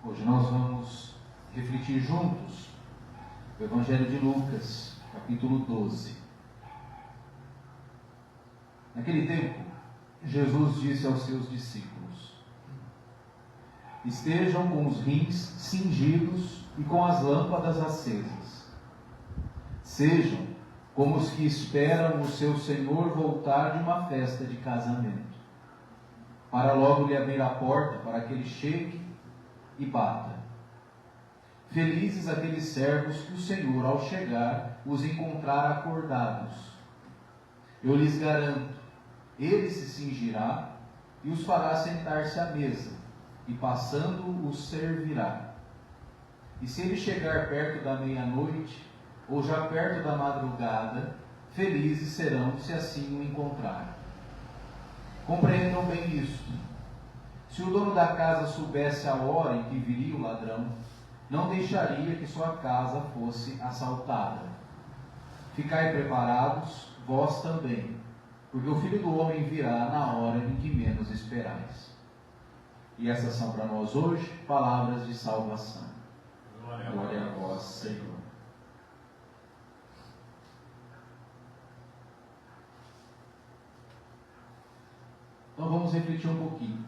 Hoje nós vamos refletir juntos o Evangelho de Lucas, capítulo 12. Naquele tempo, Jesus disse aos seus discípulos: estejam com os rins cingidos e com as lâmpadas acesas. Sejam como os que esperam o seu Senhor voltar de uma festa de casamento, para logo lhe abrir a porta para que ele chegue e bata. Felizes aqueles servos que o Senhor, ao chegar, os encontrar acordados. Eu lhes garanto, ele se cingirá e os fará sentar-se à mesa, e passando os servirá. E se ele chegar perto da meia-noite, ou já perto da madrugada, felizes serão se assim o encontrar. Compreendam bem isto. Se o dono da casa soubesse a hora em que viria o ladrão, não deixaria que sua casa fosse assaltada. Ficai preparados, vós também, porque o Filho do Homem virá na hora em que menos esperais. E essas são para nós hoje palavras de salvação. Glória a vós, Senhor. Então vamos refletir um pouquinho,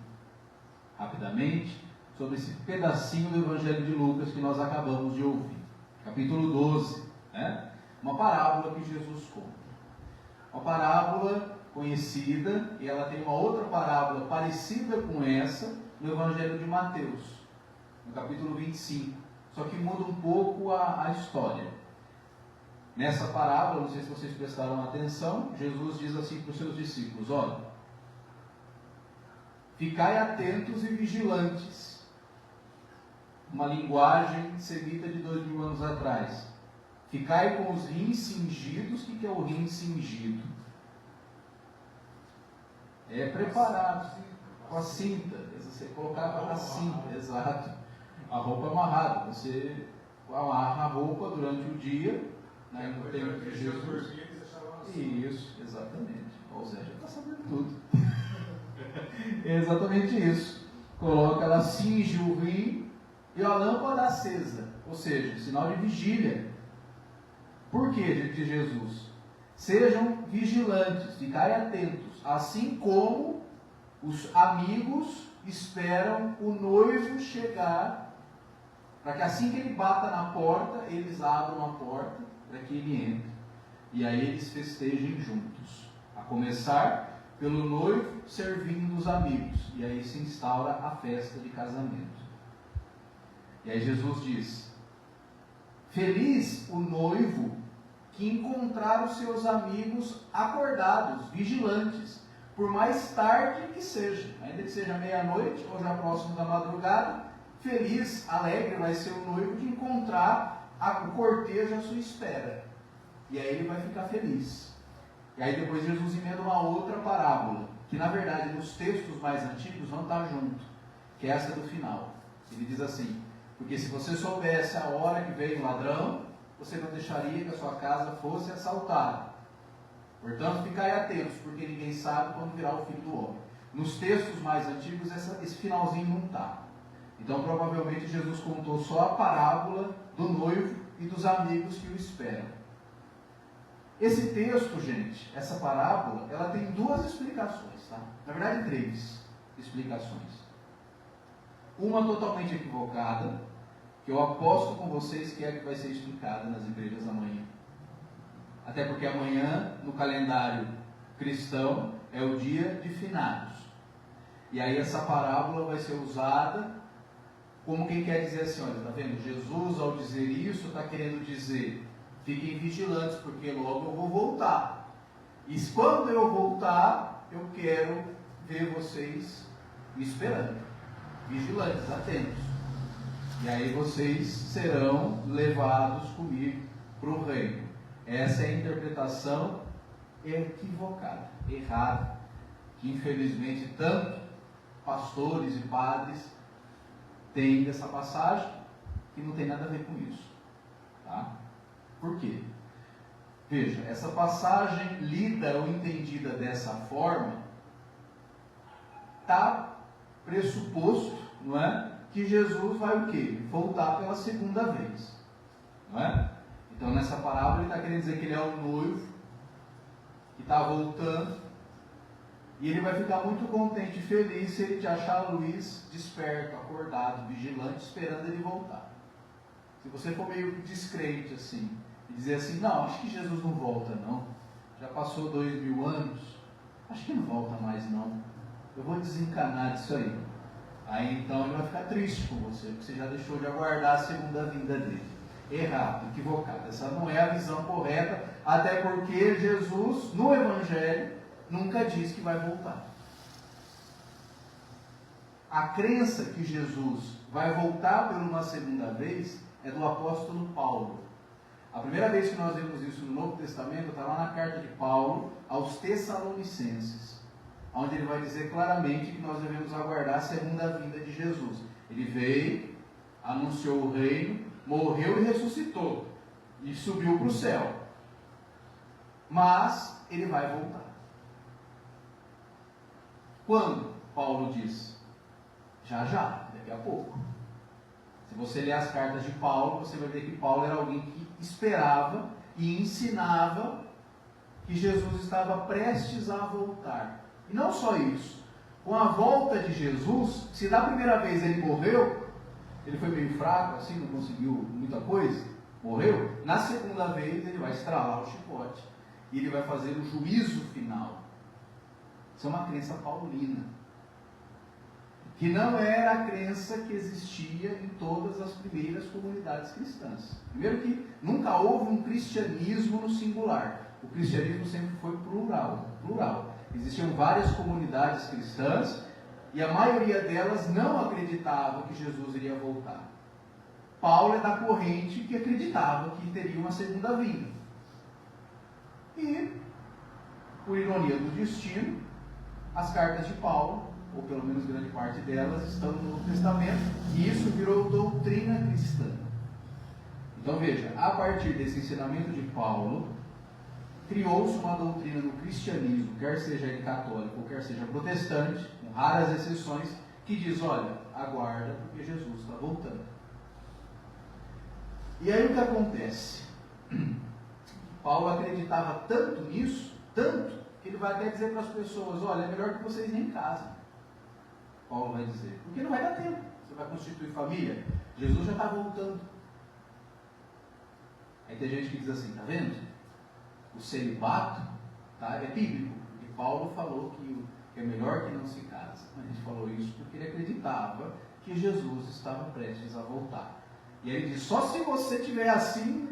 rapidamente, sobre esse pedacinho do Evangelho de Lucas que nós acabamos de ouvir. Capítulo 12, né? Uma parábola que Jesus conta. Uma parábola conhecida, e ela tem uma outra parábola parecida com essa no Evangelho de Mateus, no capítulo 25. Só que muda um pouco a história. Nessa parábola, não sei se vocês prestaram atenção, Jesus diz assim para os seus discípulos: olha, ficai atentos e vigilantes. Uma linguagem semita de 2000 anos atrás. Ficai com os rins cingidos. O que é o rim cingido? É preparado, com a cinta. Você colocava a cinta, exato. A roupa amarrada. Você amarra a roupa durante o dia, né, no tempo de Jesus. Isso, exatamente. O Zé já está sabendo tudo. É exatamente isso. Coloca, ela cinge o rim e a lâmpada acesa, ou seja, sinal de vigília. Por que de Jesus? Sejam vigilantes, ficai atentos, assim como os amigos esperam o noivo chegar, para que assim que ele bata na porta, eles abram a porta para que ele entre, e aí eles festejem juntos, a começar pelo noivo servindo os amigos, e aí se instaura a festa de casamento. E aí Jesus diz: feliz o noivo que encontrar os seus amigos acordados, vigilantes, por mais tarde que seja, ainda que seja meia-noite ou já próximo da madrugada, feliz, alegre vai ser o noivo de encontrar o cortejo à sua espera. E aí ele vai ficar feliz. E aí depois Jesus emenda uma outra parábola, que na verdade nos textos mais antigos não está junto, que é essa do final. Ele diz assim: porque se você soubesse a hora que veio o ladrão, você não deixaria que a sua casa fosse assaltada. Portanto, ficai atentos, porque ninguém sabe quando virá o Filho do Homem. Nos textos mais antigos, esse finalzinho não está. Então, provavelmente, Jesus contou só a parábola do noivo e dos amigos que o esperam. Esse texto, gente, essa parábola, ela tem duas explicações, tá? Na verdade, três explicações. Uma totalmente equivocada, que eu aposto com vocês que é a que vai ser explicada nas igrejas amanhã. Até porque amanhã, no calendário cristão, é o dia de finados. E aí essa parábola vai ser usada como quem quer dizer assim: olha, está vendo? Jesus, ao dizer isso, está querendo dizer: fiquem vigilantes, porque logo eu vou voltar. E quando eu voltar, eu quero ver vocês me esperando. Vigilantes, atentos. E aí vocês serão levados comigo para o reino. Essa é a interpretação equivocada, errada, que infelizmente tanto pastores e padres têm dessa passagem, que não tem nada a ver com isso. Tá? Por quê? Veja, essa passagem lida ou entendida dessa forma está pressuposto, não é, que Jesus vai o quê? Voltar pela segunda vez. Não é? Então nessa parábola ele está querendo dizer que ele é o noivo, que está voltando, e ele vai ficar muito contente e feliz se ele te achar Luiz desperto, acordado, vigilante, esperando ele voltar. Se você for meio descrente assim, e dizer assim, não, acho que Jesus não volta não, já passou 2000 anos, acho que não volta mais não, eu vou desencanar disso aí. Aí então ele vai ficar triste com você, porque você já deixou de aguardar a segunda vinda dele. Errado, equivocado. Essa não é a visão correta, até porque Jesus, no Evangelho, nunca diz que vai voltar. A crença que Jesus vai voltar por uma segunda vez é do apóstolo Paulo. A primeira vez que nós vemos isso no Novo Testamento está lá na carta de Paulo aos Tessalonicenses, onde ele vai dizer claramente que nós devemos aguardar a segunda vinda de Jesus. Ele veio, anunciou o reino, morreu e ressuscitou, e subiu para o céu. Mas ele vai voltar. Quando? Paulo diz, já, daqui a pouco. Se você ler as cartas de Paulo, você vai ver que Paulo era alguém que esperava e ensinava que Jesus estava prestes a voltar. E não só isso, com a volta de Jesus, se da primeira vez ele morreu, ele foi meio fraco, assim, não conseguiu muita coisa, morreu, na segunda vez ele vai estralar o chicote, e ele vai fazer o juízo final. Isso é uma crença paulina, que não era a crença que existia em todas as primeiras comunidades cristãs. Primeiro que nunca houve um cristianismo no singular, o cristianismo sempre foi plural. Existiam várias comunidades cristãs, e a maioria delas não acreditava que Jesus iria voltar. Paulo é da corrente que acreditava que teria uma segunda vinda. E, por ironia do destino, as cartas de Paulo, ou pelo menos grande parte delas, estão no Novo Testamento, e isso virou doutrina cristã. Então veja, a partir desse ensinamento de Paulo, criou-se uma doutrina no cristianismo, quer seja ele católico ou quer seja protestante, com raras exceções, que diz, olha, aguarda porque Jesus está voltando. E aí o que acontece? Paulo acreditava tanto nisso, tanto, que ele vai até dizer para as pessoas, olha, é melhor que vocês nem casem. Paulo vai dizer, porque não vai dar tempo, você vai constituir família, Jesus já está voltando. Aí tem gente que diz assim, tá vendo? O celibato, tá, é bíblico, e Paulo falou que é melhor que não se case. A gente falou isso porque ele acreditava que Jesus estava prestes a voltar. E ele diz, só se você estiver assim,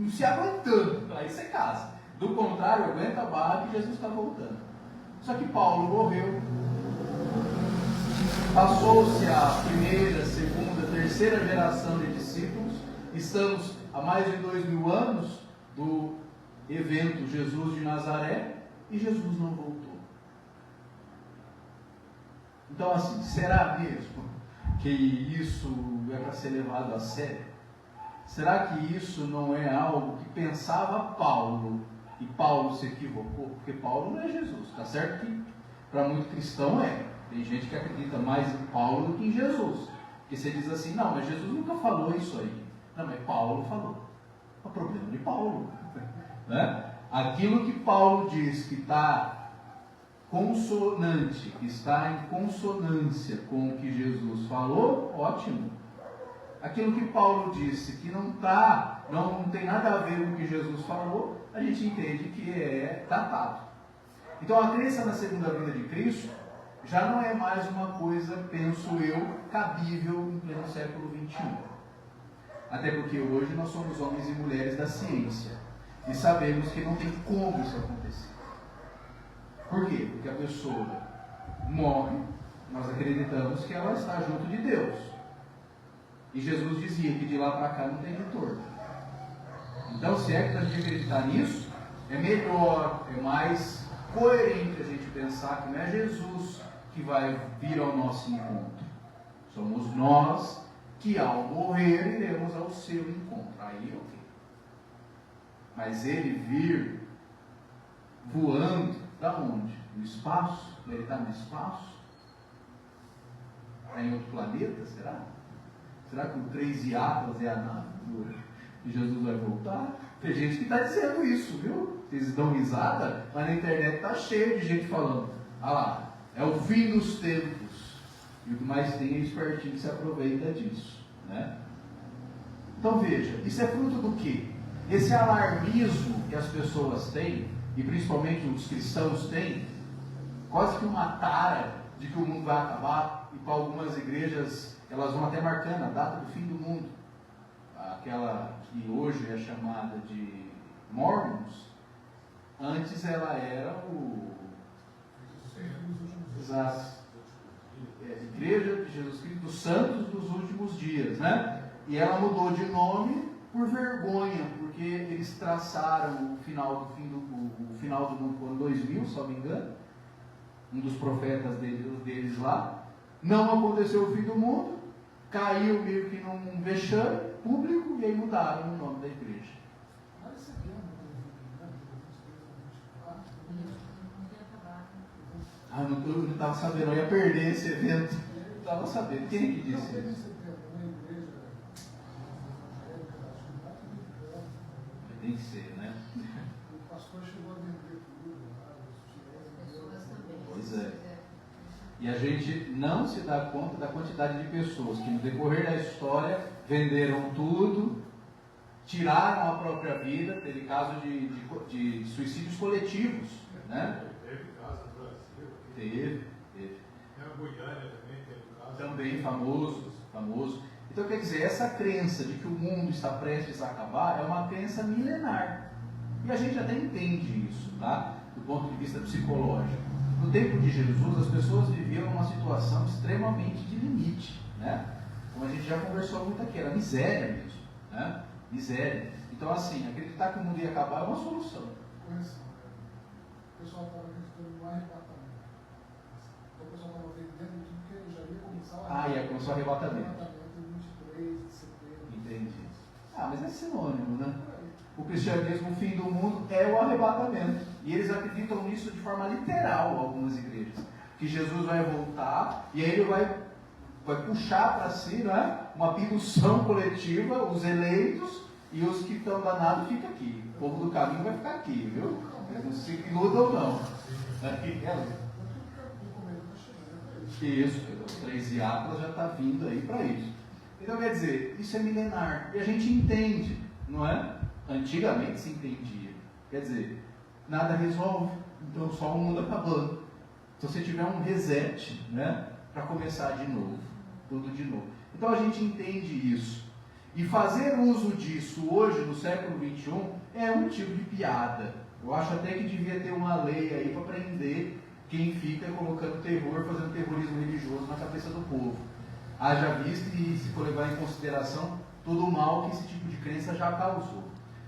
se aguentando, aí você casa. Do contrário, aguenta a barra que Jesus está voltando. Só que Paulo morreu, passou-se a primeira, segunda, terceira geração de discípulos, estamos há mais de 2000 anos do evento Jesus de Nazaré, e Jesus não voltou. Então assim, será mesmo que isso é para ser levado a sério? Será que isso não é algo que pensava Paulo, e Paulo se equivocou? Porque Paulo não é Jesus, está certo que para muito cristão é. Tem gente que acredita mais em Paulo do que em Jesus. Porque você diz assim, não, mas Jesus nunca falou isso aí. Não, mas Paulo falou. É o problema de Paulo. Né? Aquilo que Paulo diz que está consonante, que está em consonância com o que Jesus falou, ótimo. Aquilo que Paulo disse que não tem nada a ver com o que Jesus falou, a gente entende que é datado. Então a crença na segunda vinda de Cristo já não é mais uma coisa, penso eu, cabível em pleno século XXI. Até porque hoje nós somos homens e mulheres da ciência e sabemos que não tem como isso acontecer. Por quê? Porque a pessoa morre, nós acreditamos que ela está junto de Deus. E Jesus dizia que de lá para cá não tem retorno. Então, se é que a gente acreditar nisso, é melhor, é mais coerente a gente pensar que não é Jesus que vai vir ao nosso encontro. Somos nós que ao morrer iremos ao seu encontro. Aí, ok. Mas ele vir voando, da onde? No espaço? Ele está no espaço? está em outro planeta, será? Será que o 3 de Atlas é a nave que Jesus vai voltar? Tem gente que está dizendo isso, viu? Vocês dão risada, mas na internet está cheio de gente falando, ah lá, é o fim dos tempos. E o que mais tem é espertinho que se aproveita disso, né? Então veja, isso é fruto do quê? Esse alarmismo que as pessoas têm, e principalmente os cristãos têm, quase que uma tara de que o mundo vai acabar, e para algumas igrejas elas vão até marcando a data do fim do mundo. Aquela que hoje é chamada de Mormons, antes ela era Igreja de Jesus Cristo dos Santos dos Últimos Dias, né? E ela mudou de nome por vergonha, porque eles traçaram o final do mundo no ano 2000, se não me engano, um dos profetas deles lá, não aconteceu o fim do mundo, caiu meio que num vexame público, e aí mudaram o nome da igreja. Eu não estava sabendo, eu ia perder esse evento. Eu não estava sabendo. Quem é que disse isso? Tem que ser, né? O pastor chegou a vender tudo. Pois é. E a gente não se dá conta da quantidade de pessoas que no decorrer da história venderam tudo, tiraram a própria vida. Teve caso de suicídios coletivos, né? Teve caso no Brasil. Teve. Na Goiânia também teve caso. Também famoso. Então, quer dizer, essa crença de que o mundo está prestes a acabar é uma crença milenar. E a gente até entende isso, tá? Do ponto de vista psicológico. No tempo de Jesus, as pessoas viviam uma situação extremamente de limite, né? Como a gente já conversou muito aqui, era miséria mesmo, né? Miséria. Então, assim, acreditar que o mundo ia acabar é uma solução. Correção. O pessoal estava acreditando no arrebatamento. Então, o pessoal estava vendendo tudo porque já ia começar ia começar o arrebatamento. Entendi. Mas é sinônimo, né? O cristianismo, o fim do mundo, é o arrebatamento. E eles acreditam nisso de forma literal, algumas igrejas. Que Jesus vai voltar e aí ele vai puxar para si, né, uma abdução coletiva, os eleitos, e os que estão danados ficam aqui. O povo do caminho vai ficar aqui, viu? Não se iludam não. Isso, o 3 de Atlas já está vindo aí para isso. Então, quer dizer, isso é milenar. E a gente entende, não é? Antigamente se entendia. Quer dizer, nada resolve, então só o mundo acabando. Então, se tiver um reset, né? Para começar de novo, tudo de novo. Então, a gente entende isso. E fazer uso disso hoje, no século XXI, é um tipo de piada. Eu acho até que devia ter uma lei aí para prender quem fica colocando terror, fazendo terrorismo religioso na cabeça do povo. Haja visto e se for levar em consideração todo o mal que esse tipo de crença já causou.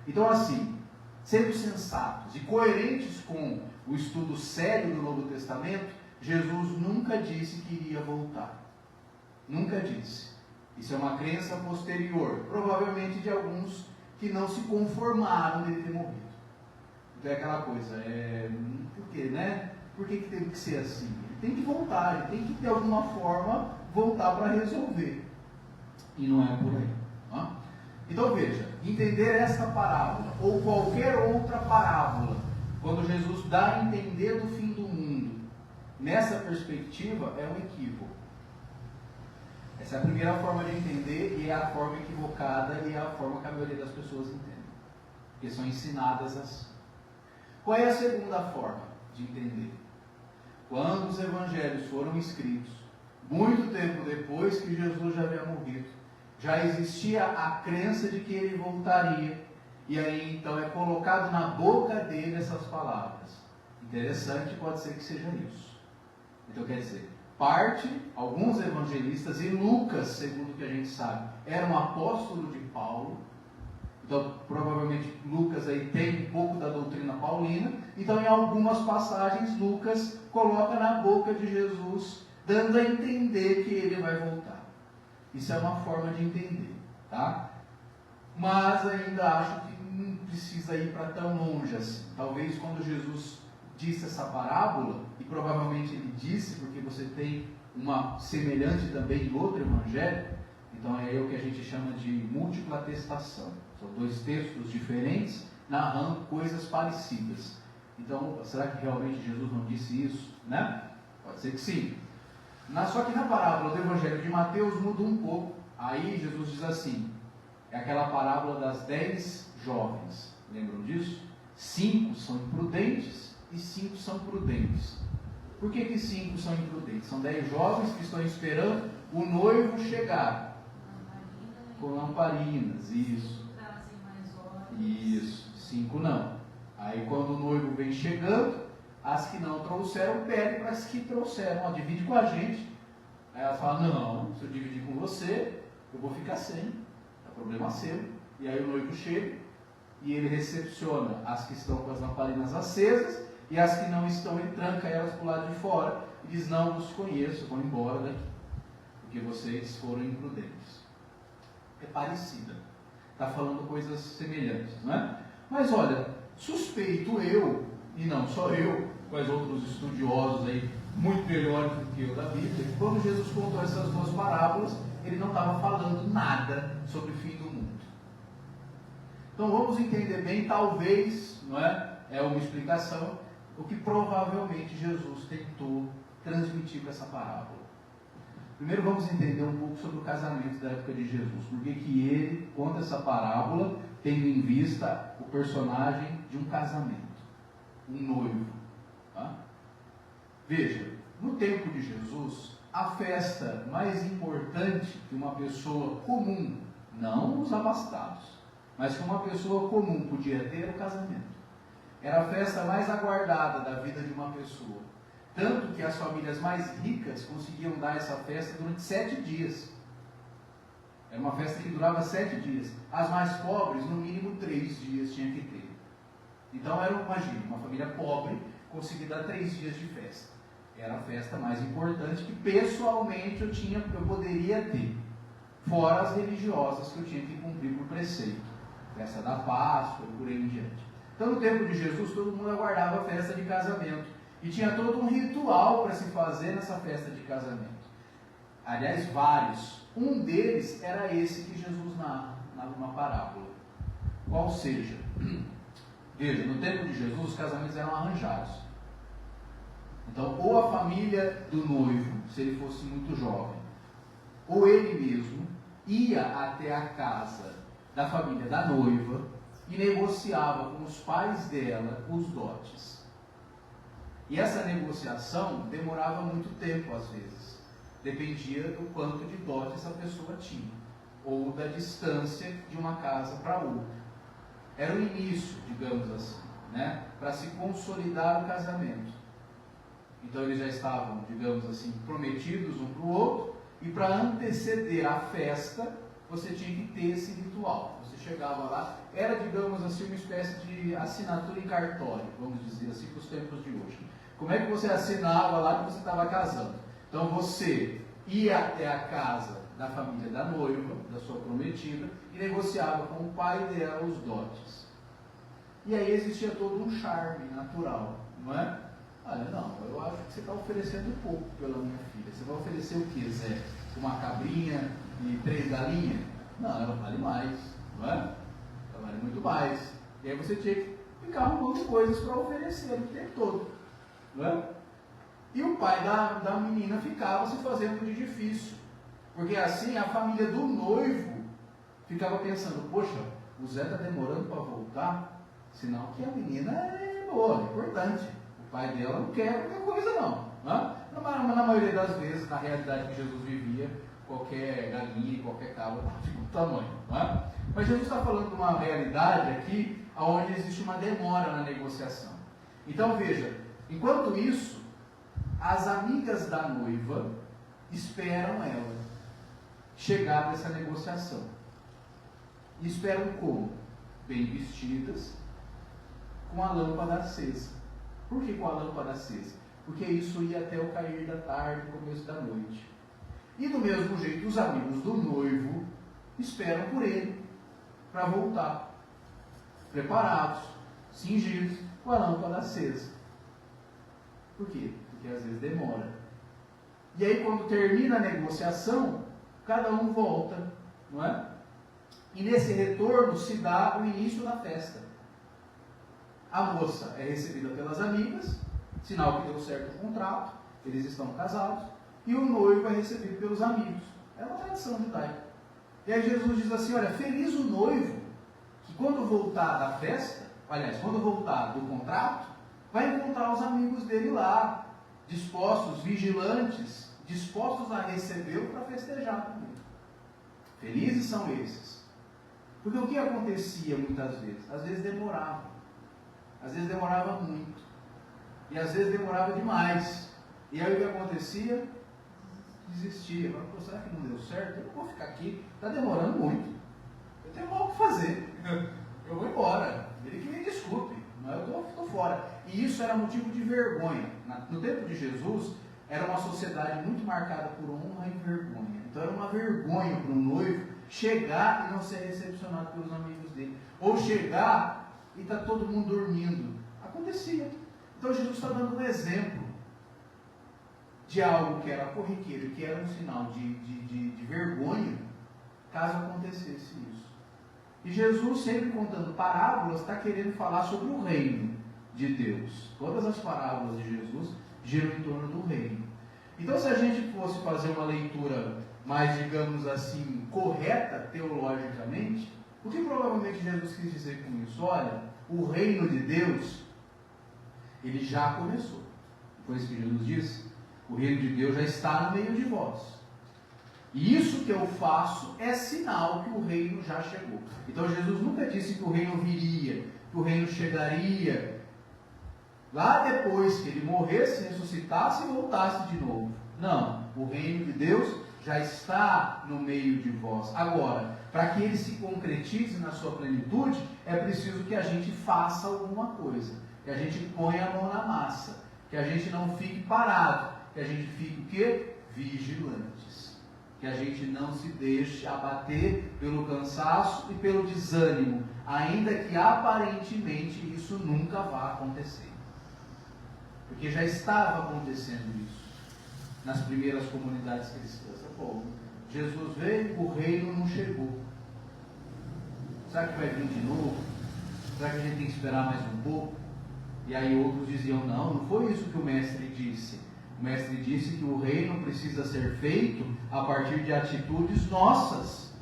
Então, assim, sendo sensatos e coerentes com o estudo sério do Novo Testamento, Jesus nunca disse que iria voltar. Nunca disse. Isso é uma crença posterior, provavelmente de alguns que não se conformaram dele ter morrido. Então é aquela coisa, por quê, né? Por que teve que ser assim? Ele tem que voltar, ele tem que de alguma forma voltar para resolver. E não é por aí. Tá? Então veja, entender esta parábola, ou qualquer outra parábola, quando Jesus dá a entender do fim do mundo, nessa perspectiva, é um equívoco. Essa é a primeira forma de entender, e é a forma equivocada, e é a forma que a maioria das pessoas entende. Porque são ensinadas assim. Qual é a segunda forma de entender? Quando os evangelhos foram escritos, muito tempo depois que Jesus já havia morrido, já existia a crença de que ele voltaria. E aí então é colocado na boca dele essas palavras. Interessante, pode ser que seja isso. Então quer dizer, alguns evangelistas, e Lucas, segundo o que a gente sabe, era um apóstolo de Paulo. Então provavelmente Lucas aí tem um pouco da doutrina paulina. Então em algumas passagens Lucas coloca na boca de Jesus, dando a entender que ele vai voltar. Isso é uma forma de entender, tá? Mas ainda acho que não precisa ir para tão longe assim. Talvez quando Jesus disse essa parábola, e provavelmente ele disse, porque você tem uma semelhante também em outro evangelho, então é o que a gente chama de múltipla atestação. São dois textos diferentes narrando coisas parecidas. Então, será que realmente Jesus não disse isso? Né? Pode ser que sim. Só que na parábola do evangelho de Mateus muda um pouco. Aí Jesus diz assim, é aquela parábola das 10 jovens. Lembram disso? 5 são imprudentes e 5 são prudentes. Por que 5 são imprudentes? São 10 jovens que estão esperando o noivo chegar. Com lamparinas, isso. Isso, 5 não. Aí quando o noivo vem chegando, as que não trouxeram pedem para as que trouxeram. Divide com a gente. Aí ela fala, não, se eu dividir com você, eu vou ficar sem. É problema seu. E aí o noivo chega e ele recepciona as que estão com as lamparinas acesas e as que não estão, ele tranca elas para o lado de fora e diz, não os conheço, vão embora daqui, porque vocês foram imprudentes. É parecida. Está falando coisas semelhantes, não é? Mas olha, suspeito eu, e não só eu, mas outros estudiosos aí, muito melhores do que eu da Bíblia, que quando Jesus contou essas duas parábolas, ele não estava falando nada sobre o fim do mundo. Então vamos entender bem, talvez, não é? É uma explicação, o que provavelmente Jesus tentou transmitir com essa parábola. Primeiro vamos entender um pouco sobre o casamento da época de Jesus. Por que ele conta essa parábola tendo em vista o personagem de um casamento, um noivo. Tá? Veja, no tempo de Jesus, a festa mais importante que uma pessoa comum, não os abastados, mas que uma pessoa comum podia ter era o casamento. Era a festa mais aguardada da vida de uma pessoa. Tanto que as famílias mais ricas conseguiam dar essa festa durante 7 dias. Era uma festa que durava 7 dias. As mais pobres, no mínimo 3 dias tinha que ter. Então, imagina, uma família pobre conseguir dar 3 dias de festa. Era a festa mais importante que pessoalmente eu poderia ter. Fora as religiosas que eu tinha que cumprir por preceito. Festa da Páscoa e por aí em diante. Então, no tempo de Jesus, todo mundo aguardava a festa de casamento. E tinha todo um ritual para se fazer nessa festa de casamento. Aliás, vários. Um deles era esse que Jesus narra numa parábola. Qual seja, veja, no tempo de Jesus, os casamentos eram arranjados. Então, ou a família do noivo, se ele fosse muito jovem, ou ele mesmo ia até a casa da família da noiva e negociava com os pais dela os dotes. E essa negociação demorava muito tempo às vezes. Dependia do quanto de dote essa pessoa tinha, ou da distância de uma casa para outra. Era o início, digamos assim, né? Para se consolidar o casamento. Então eles já estavam, digamos assim, prometidos um para o outro, e para anteceder a festa, você tinha que ter esse ritual. Você chegava lá, era, digamos assim, uma espécie de assinatura em cartório, vamos dizer assim, para os tempos de hoje. Como é que você assinava lá que você estava casando? Então você ia até a casa da família da noiva, da sua prometida, e negociava com o pai dela os dotes. E aí existia todo um charme natural, não é? Olha, não, eu acho que você está oferecendo pouco pela minha filha. Você vai oferecer o que, Zé? Uma cabrinha e 3 galinhas? Não, ela vale mais, não é? Ela vale muito mais. E aí você tinha que ficar arrumando coisas para oferecer o tempo todo, não é? E o pai da menina ficava se fazendo de difícil. Porque assim a família do noivo ficava pensando, poxa, o Zé está demorando para voltar, sinal que a menina é boa, é importante. O pai dela não quer qualquer coisa não. Na maioria das vezes, na realidade que Jesus vivia, qualquer galinha, qualquer cabra tinha um tamanho. Não é? Mas Jesus está falando de uma realidade aqui, onde existe uma demora na negociação. Então veja, enquanto isso, as amigas da noiva esperam ela chegar nessa negociação. E esperam como? Bem vestidas, com a lâmpada acesa. Por que com a lâmpada acesa? Porque isso ia até o cair da tarde, começo da noite. E do mesmo jeito, os amigos do noivo esperam por ele, para voltar. Preparados, cingidos, com a lâmpada acesa. Por quê? Porque às vezes demora. E aí, quando termina a negociação, cada um volta, não é? E nesse retorno se dá o início da festa. A moça é recebida pelas amigas, sinal que deu certo o contrato, eles estão casados, e o noivo é recebido pelos amigos. É uma tradição judaica. E aí Jesus diz assim, olha, feliz o noivo, que quando voltar da festa, aliás, quando voltar do contrato, vai encontrar os amigos dele lá, dispostos, vigilantes, dispostos a recebê-lo para festejar com ele. Felizes são esses. Porque o que acontecia muitas vezes? Às vezes demorava. Às vezes demorava muito. E às vezes demorava demais. E aí o que acontecia? Desistia. Falava, será que não deu certo? Eu não vou ficar aqui. Está demorando muito. Eu tenho algo que fazer. Eu vou embora. Ele que me desculpe. Mas eu estou fora. E isso era motivo de vergonha. No tempo de Jesus, era uma sociedade muito marcada por honra e vergonha. Então era uma vergonha para um noivo chegar e não ser recepcionado pelos amigos dele. Ou chegar e está todo mundo dormindo. Acontecia. Então Jesus está dando um exemplo de algo que era corriqueiro, que era um sinal de vergonha, caso acontecesse isso. E Jesus, sempre contando parábolas, está querendo falar sobre o reino de Deus. Todas as parábolas de Jesus giram em torno do reino. Então, se a gente fosse fazer uma leitura mais, digamos assim, correta teologicamente, o que provavelmente Jesus quis dizer com isso? Olha, o reino de Deus, ele já começou. Foi isso que Jesus disse? O reino de Deus já está no meio de vós. E isso que eu faço é sinal que o reino já chegou. Então Jesus nunca disse que o reino viria, que o reino chegaria lá depois que ele morresse, ressuscitasse e voltasse de novo. Não, o reino de Deus já está no meio de vós. Agora, para que ele se concretize na sua plenitude, é preciso que a gente faça alguma coisa, que a gente ponha a mão na massa, que a gente não fique parado, que a gente fique o quê? Vigilantes. Que a gente não se deixe abater pelo cansaço e pelo desânimo, ainda que aparentemente isso nunca vá acontecer. Porque já estava acontecendo isso nas primeiras comunidades cristãs. Bom, Jesus veio, o reino não chegou. Será que vai vir de novo? Será que a gente tem que esperar mais um pouco? E aí outros diziam, não foi isso que o mestre disse. O mestre disse que o reino precisa ser feito a partir de atitudes nossas.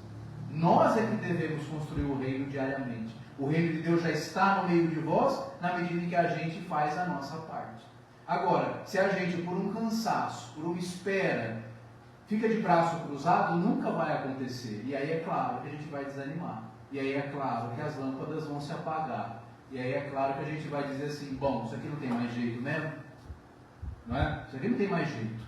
Nós é que devemos construir o reino diariamente. O reino de Deus já está no meio de vós, na medida em que a gente faz a nossa parte. Agora, se a gente, por um cansaço, por uma espera, fica de braço cruzado, nunca vai acontecer. E aí é claro que a gente vai desanimar. E aí é claro que as lâmpadas vão se apagar. E aí é claro que a gente vai dizer assim, bom, isso aqui não tem mais jeito mesmo? Não é? Isso aqui não tem mais jeito.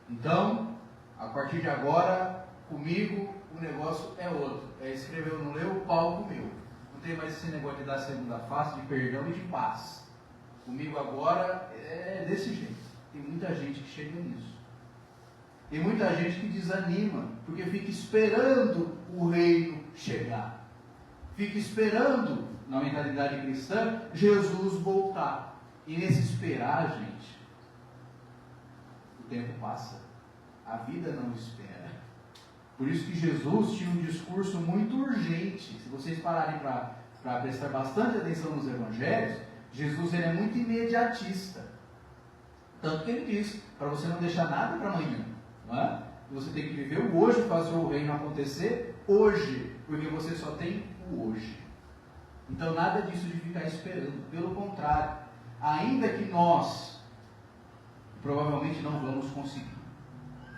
Então, a partir de agora, comigo, o negócio é outro. É escreveu, não leu, o pau comeu. Não tem mais esse negócio de dar segunda face, de perdão e de paz. Comigo agora é desse jeito. Tem muita gente que chega nisso. Tem muita gente que desanima, porque fica esperando o reino chegar. Fica esperando, na mentalidade cristã, Jesus voltar. E nesse esperar, gente, o tempo passa. A vida não espera. Por isso que Jesus tinha um discurso muito urgente. Se vocês pararem para prestar bastante atenção nos evangelhos, Jesus ele é muito imediatista. Tanto que ele diz, para você não deixar nada para amanhã. Não é? Você tem que viver o hoje, fazer o reino acontecer hoje, porque você só tem o hoje. Então nada disso de ficar esperando. Pelo contrário, ainda que nós provavelmente não vamos conseguir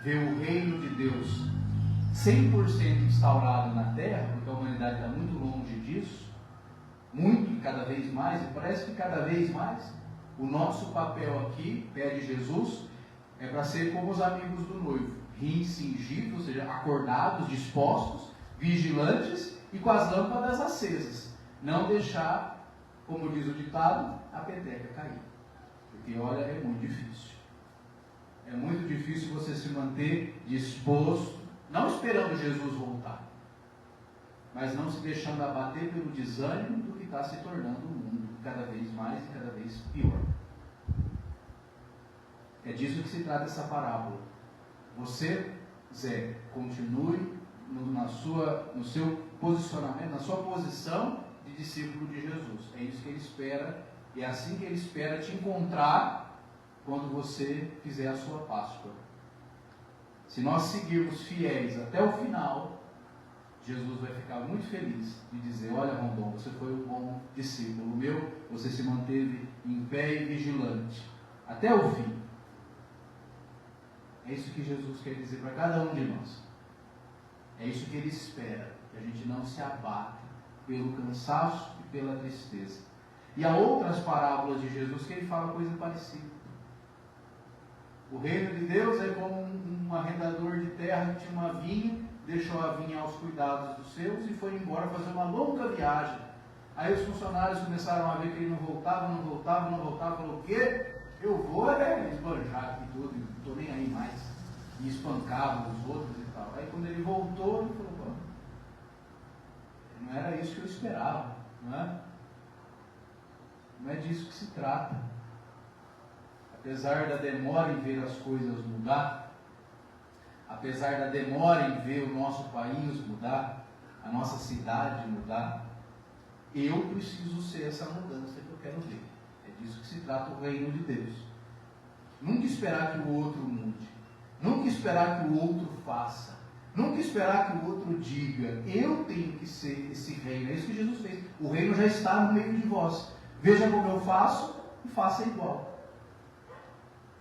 ver o reino de Deus 100% instaurado na terra, porque a humanidade está muito longe disso, muito e cada vez mais, e parece que cada vez mais o nosso papel aqui, pede Jesus, é para ser como os amigos do noivo, cingidos, ou seja, acordados, dispostos, vigilantes e com as lâmpadas acesas. Não deixar, como diz o ditado, a peteca cair. Porque olha, é muito difícil. É muito difícil você se manter disposto, não esperando Jesus voltar, mas não se deixando abater pelo desânimo do que está se tornando o mundo, cada vez mais e cada vez pior. É disso que se trata essa parábola. Você, Zé, continue no seu posicionamento, na sua posição de discípulo de Jesus. É isso que Ele espera, e é assim que Ele espera te encontrar quando você fizer a sua Páscoa. Se nós seguirmos fiéis até o final, Jesus vai ficar muito feliz de dizer: olha, Rondon, você foi um bom discípulo meu, você se manteve em pé e vigilante até o fim. É isso que Jesus quer dizer para cada um de nós. É isso que Ele espera, que a gente não se abata pelo cansaço e pela tristeza. E há outras parábolas de Jesus que Ele fala coisa parecida. O reino de Deus é como um arrendador de terra que tinha uma vinha, deixou a vinha aos cuidados dos seus e foi embora fazer uma longa viagem. Aí os funcionários começaram a ver que ele não voltava, falou: o quê? Eu vou esbanjar aqui tudo, não estou nem aí mais. E espancava os outros e tal. Aí quando ele voltou, ele falou: pô, não era isso que eu esperava, não é? Não é disso que se trata. Apesar da demora em ver as coisas mudar, apesar da demora em ver o nosso país mudar, a nossa cidade mudar, eu preciso ser essa mudança que eu quero ver. É disso que se trata o reino de Deus. Nunca esperar que o outro mude, nunca esperar que o outro faça, nunca esperar que o outro diga: eu tenho que ser esse reino. É isso que Jesus fez. O reino já está no meio de vós. Veja como eu faço e faça igual.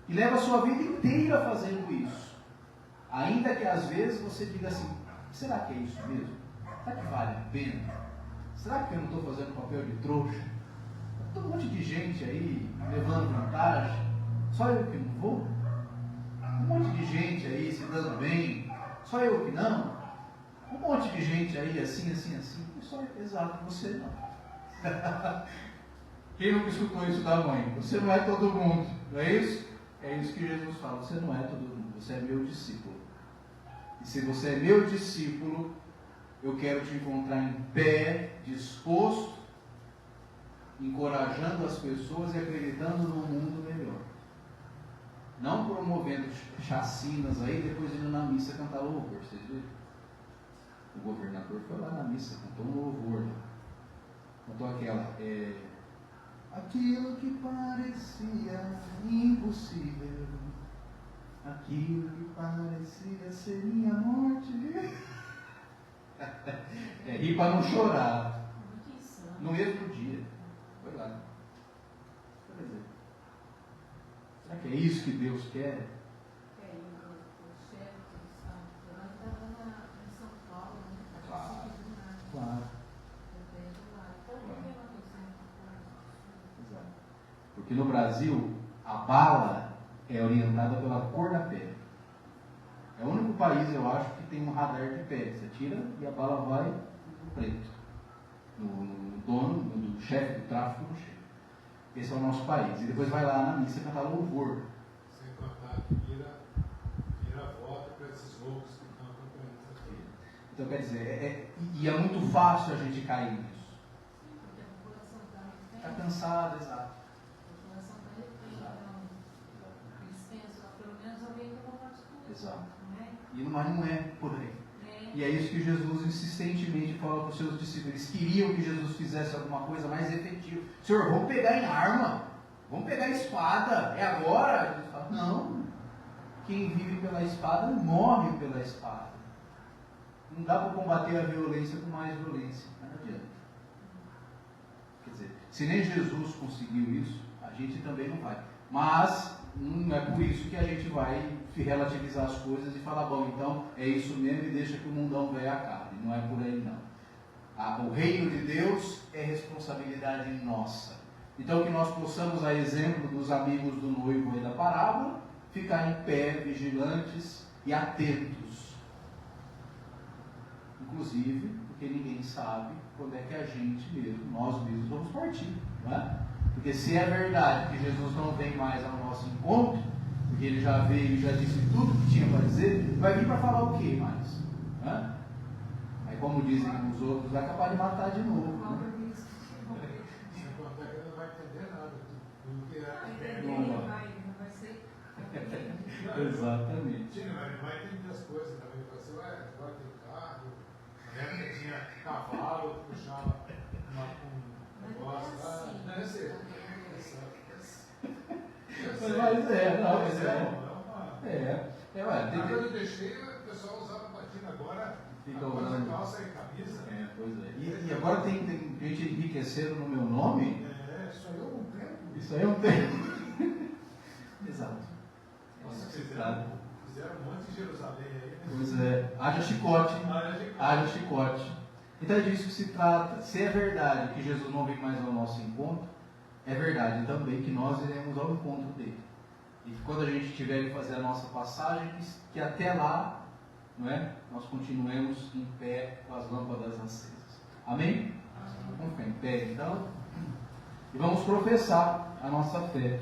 E leva a sua vida inteira fazendo isso. Ainda que às vezes você diga assim: será que é isso mesmo? Será que vale a pena? Será que eu não estou fazendo papel de trouxa? Tem um monte de gente aí levando vantagem, só eu que não vou? Um monte de gente aí se dando bem, só eu que não? Um monte de gente aí assim. Só exato, você não. Quem nunca escutou isso da mãe? Você não é todo mundo, não é isso? É isso que Jesus fala: você não é todo mundo, você é meu discípulo. E se você é meu discípulo, eu quero te encontrar em pé, disposto, encorajando as pessoas e acreditando num mundo melhor. Não promovendo chacinas aí, depois indo na missa cantar louvor. Vocês viram? O governador foi lá na missa, cantou um louvor. Cantou aquela: aquilo que parecia impossível, aquilo que parecia ser minha morte. Rir para não chorar. No mesmo dia. Foi lá. Quer dizer, será que é isso que Deus quer? O chefe do Estado estava em São Paulo, né? Claro. Porque no Brasil, a bala é orientada pela cor da pele. É o único país, eu acho, que tem um radar de pele. Você tira e a bala vai no preto. No dono, no chefe do tráfico, não chega. Esse é o nosso país. E depois vai lá na missa cantar louvor. Sem contar que vira voto para esses loucos que estão acompanhando isso aqui. Então, quer dizer, e é muito fácil a gente cair nisso. Sim, porque a população está Está cansado, exato. A população está refém, então eles pensam: pelo menos alguém que não faz tudo. Exato. Não é? Mas não é por aí. E é isso que Jesus insistentemente fala para os seus discípulos. Eles queriam que Jesus fizesse alguma coisa mais efetiva. Senhor, vamos pegar em arma, vamos pegar espada, é agora? Jesus fala: não, quem vive pela espada morre pela espada. Não dá para combater a violência com mais violência, mas não adianta. Quer dizer, se nem Jesus conseguiu isso, a gente também não vai. Mas não é por isso que a gente vai relativizar as coisas e falar: bom, então é isso mesmo e deixa que o mundão venha a carne. Não é por aí não. O reino de Deus é responsabilidade nossa. Então que nós possamos, a exemplo dos amigos do noivo aí da parábola, ficar em pé, vigilantes e atentos. Inclusive, porque ninguém sabe quando é que a gente mesmo, nós mesmos, vamos partir, não é? Porque se é verdade que Jesus não vem mais ao nosso encontro, porque Ele já veio e já disse tudo que tinha para dizer, vai vir para falar o que mais? Né? Aí, como dizem os outros, vai acabar de matar de novo. Né? Sem contar que não vai entender nada. Tudo que Não vai ser. Exatamente. Tinha, mas vai ter muitas coisas também. Fala assim, ué, agora tem carro. Na época tinha cavalo, puxava um negócio lá. Não, eu sei. Mas é, não, mas ué, Quando eu deixei, o pessoal usava batina. Agora fica usa usando. calça e camisa. Pois é. E agora tem gente enriquecendo no meu nome? Isso aí eu não tenho. Isso aí é um tempo. Exato. Nossa, Fizeram fizeram um monte em Jerusalém aí. Né? Pois é. Haja chicote. Haja chicote. Então é disso que se trata. Se é verdade que Jesus não vem mais ao nosso encontro, é verdade também que nós iremos ao encontro dele. E quando a gente tiver que fazer a nossa passagem, que até lá, não é? Nós continuemos em pé com as lâmpadas acesas. Amém? Vamos ficar em pé então. E vamos professar a nossa fé.